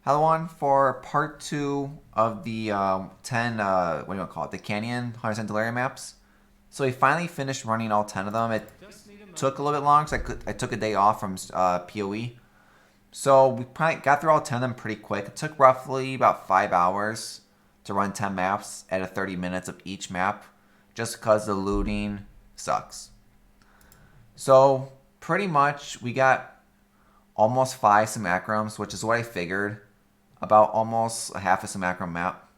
Hello, on for part two of the 10, what do you want to call it? The Canyon 100% delirium maps. So we finally finished running all 10 of them. It took a little bit long because I took a day off from POE. So we probably got through all 10 of them pretty quick. It took roughly about 5 hours to run 10 maps at a 30 minutes of each map just because the looting sucks. So pretty much we got almost 5 simulacrums, which is what I figured. About almost a half a simulacrum map.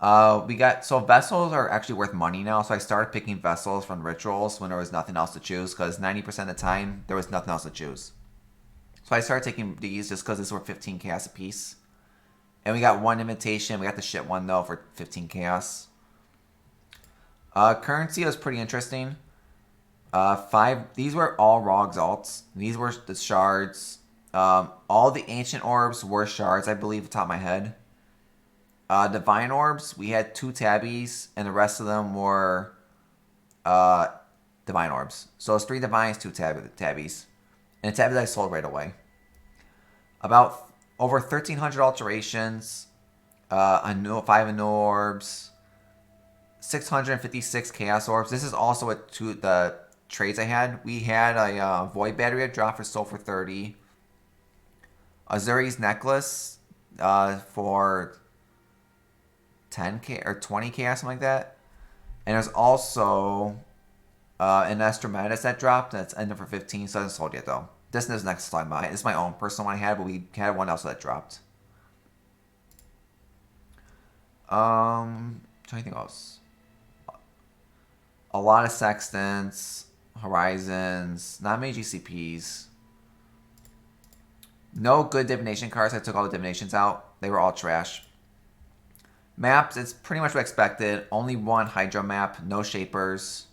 We got so vessels are actually worth money now. So I started picking vessels from rituals when there was nothing else to choose because 90% of the time there was nothing else to choose. So I started taking these just because these were 15 chaos a piece. And we got one invitation. We got the shit one though for 15 chaos. Currency was pretty interesting. Five. These were all raw exalts. These were the shards. All the ancient orbs were shards, I believe, off the top of my head. Divine orbs, we had 2 tabbies, and the rest of them were divine orbs. So it's 3 divines, 2 tabbies. And the tabbies I sold right away. About over 1,300 alterations, 5 annual orbs, 656 chaos orbs. This is also the trades I had. We had a void battery I dropped for sold for 30. Azuri's necklace for 10k or 20k or something like that. And there's also an Astromatis that dropped that's ended for 15, so it hasn't sold yet though. This is next slide. This is my own personal one I had, but we had one else that dropped. Anything else? A lot of sextants, horizons, not many GCPs. No good divination cards. I took all the divinations out. They were all trash. Maps, it's pretty much what I expected. Only one Hydro map, no shapers.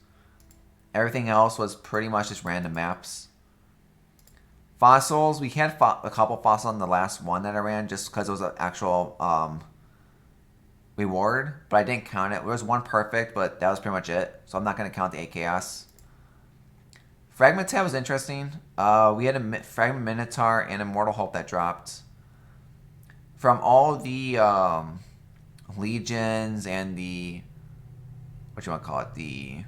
Everything else was pretty much just random maps. Fossils, we had a couple fossils in the last one that I ran just because it was an actual reward, but I didn't count it. There was one perfect, but that was pretty much it. So I'm not going to count the 8 chaos. Fragment tab was interesting. We had a Fragment Minotaur and Immortal Hope that dropped. From all the legions and the the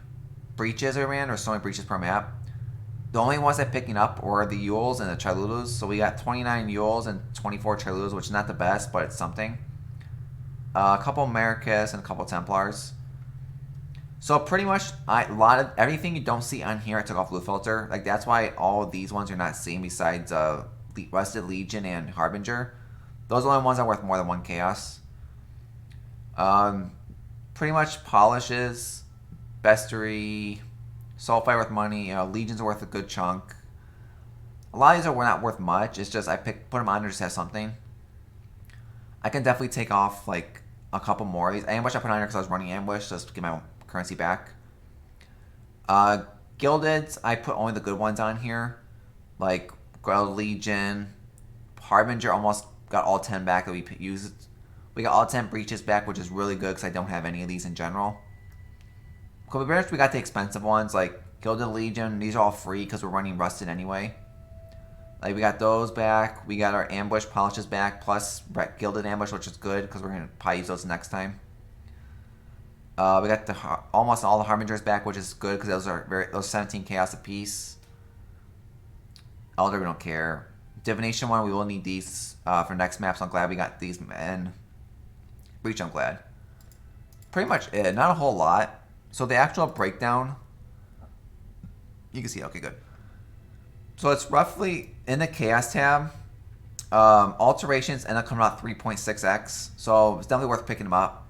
breaches I ran, or so many breaches per map. The only ones that picking up were the Yules and the Chilulus. So we got 29 Yules and 24 Chilulus, which is not the best, but it's something. A couple Maricus and a couple Templars. So pretty much a lot of everything you don't see on here I took off Blue Filter. Like that's why all of these ones you're not seeing besides Rusted Legion and Harbinger. Those are the only ones that are worth more than 1 chaos. Pretty much polishes, bestiary, sulfite worth money. Legions are worth a good chunk. A lot of these are not worth much. It's just put them on there just have something. I can definitely take off like a couple more of these. Ambush I put on here because I was running ambush just to get my currency back. Gildeds, I put only the good ones on here, like Grell Legion, Harbinger. Almost got all 10 back that we used. We got all 10 breaches back, which is really good because I don't have any of these in general. We got the expensive ones like Gilded Legion. These are all free because we're running Rusted anyway. Like we got those back. We got our ambush polishes back, plus Gilded Ambush, which is good because we're gonna probably use those next time. We got almost all the Harbingers back, which is good because those 17 chaos apiece. Elder, we don't care. Divination one, we will need these for next map, so I'm glad we got these. And Breach, I'm glad. Pretty much it. Not a whole lot. So the actual breakdown, you can see. Okay, good. So it's roughly in the chaos tab. Alterations end up coming out 3.6x, so it's definitely worth picking them up.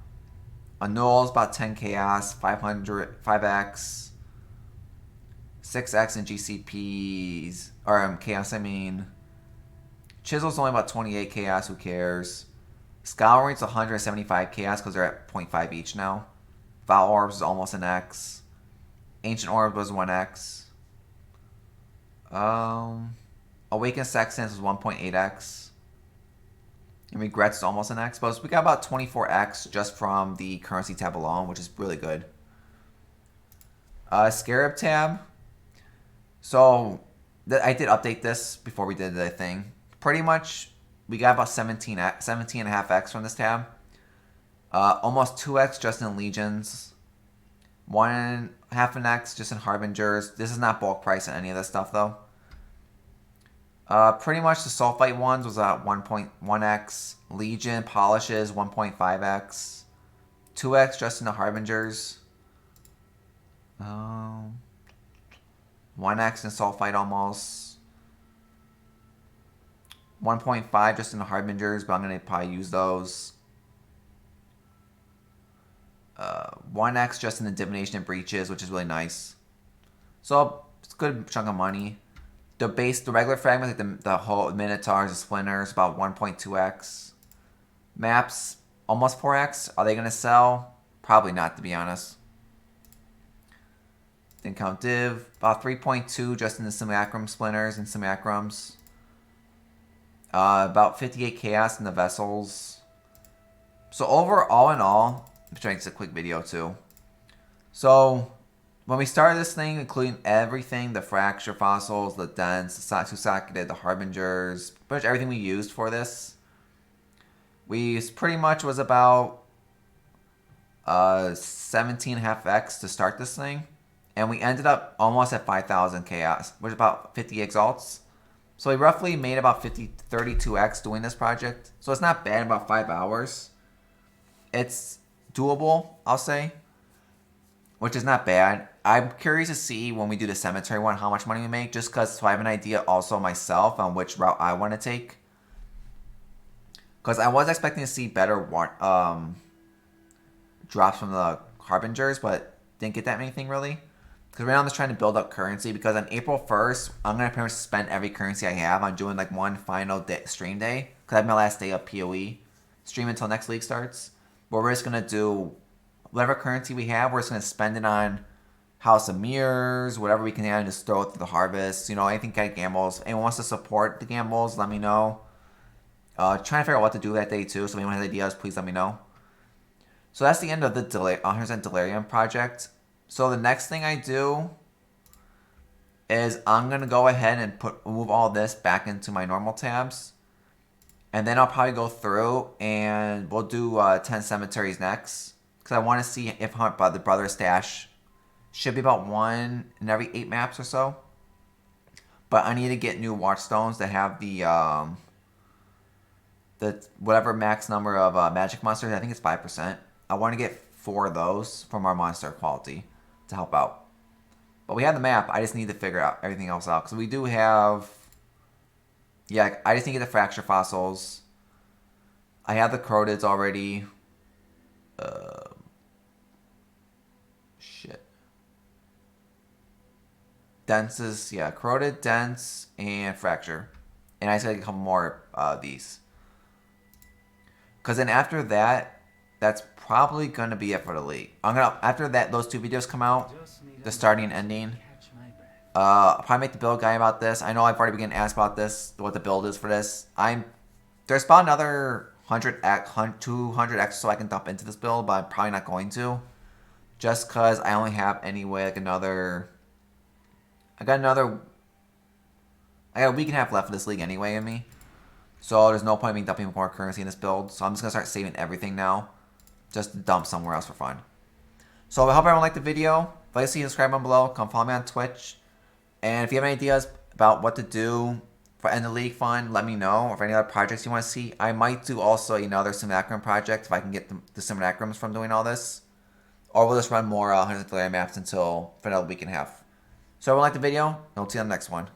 Annuls about 10 chaos, 500, 5x, 6x in GCPs, or chaos, I mean. Chisel's only about 28 chaos, who cares? Scouring's 175 chaos because they're at 0.5 each now. Foul Orbs is almost an X. Ancient Orbs was 1x. Awakened Sextants was 1.8x. And Regrets is almost an X, but we got about 24x just from the currency tab alone, which is really good. Scarab tab. So I did update this before we did the thing. Pretty much we got about 17 and a half X from this tab. Almost 2X just in Legions. 1.5 an X just in Harbingers. This is not bulk price in any of this stuff though. Pretty much the Sulfite ones was at 1.1x. Legion polishes 1.5x. 2x just in the Harbingers. 1x in Sulfite almost. 1.5 just in the Harbingers, but I'm going to probably use those. 1x just in the Divination and Breaches, which is really nice. So it's a good chunk of money. The regular fragments, like the whole Minotaurs, the Splinters, about 1.2x. Maps, almost 4x. Are they going to sell? Probably not, to be honest. Didn't count Div. About 3.2 just in the Simulacrum Splinters and Simulacrums. About 58 Chaos in the Vessels. So all in all, I'm trying to do a quick video too. So when we started this thing, including everything, the Fracture Fossils, the Dents, the Satsu-Sakura, the Harbingers, pretty much everything we used for this, we pretty much was about 17.5x to start this thing. And we ended up almost at 5,000 Chaos, which is about 50 exalts. So we roughly made about 32x doing this project. So it's not bad in about 5 hours. It's doable, I'll say, which is not bad. I'm curious to see when we do the cemetery one how much money we make, just because so I have an idea also myself on which route I want to take. Because I was expecting to see better drops from the Harbingers, but didn't get that anything really. Because right now I'm just trying to build up currency, because on April 1st, I'm going to pretty much spend every currency I have on doing like one final stream day. Because I have my last day of POE stream until next league starts. But we're just going to do whatever currency we have, we're just going to spend it on House of Mirrors, whatever we can add, and just throw it through the harvest. You know, anything kind of gambles. Anyone wants to support the gambles, let me know. Trying to figure out what to do that day too, so if anyone has ideas, please let me know. So that's the end of the 100% Delirium project. So the next thing I do is I'm going to go ahead and move all this back into my normal tabs. And then I'll probably go through and we'll do 10 cemeteries next. Because I want to see if the brother stash should be about 1 in every 8 maps or so. But I need to get new watchstones that have the whatever max number of magic monsters. I think it's 5%. I want to get 4 of those from our monster quality to help out. But we have the map. I just need to figure out everything else out. Because we do have... Yeah, I just need to get the Fracture Fossils. I have the Crotids already. Shit. Denses, yeah. Crotid, Dense, and Fracture. And I just gotta get a couple more of these. Because then after that, that's probably gonna be it for the league. After that, those 2 videos come out, the starting and ending. I'll probably make the build guy about this. I know I've already been asked about this, what the build is for this. There's about another 200x so I can dump into this build, but I'm probably not going to. Just because I only have anyway like another... I got a week and a half left of this league anyway in me. So there's no point in me dumping more currency in this build. So I'm just going to start saving everything now. Just to dump somewhere else for fun. So I hope everyone liked the video. If you like to see, subscribe down below. Come follow me on Twitch. And if you have any ideas about what to do for end of league fun, let me know. Or if any other projects you want to see. I might do also another Simulacrum project if I can get the Simulacrums from doing all this. Or we'll just run more 100 maps for another week and a half. So if everyone liked the video, and we'll see you on the next one.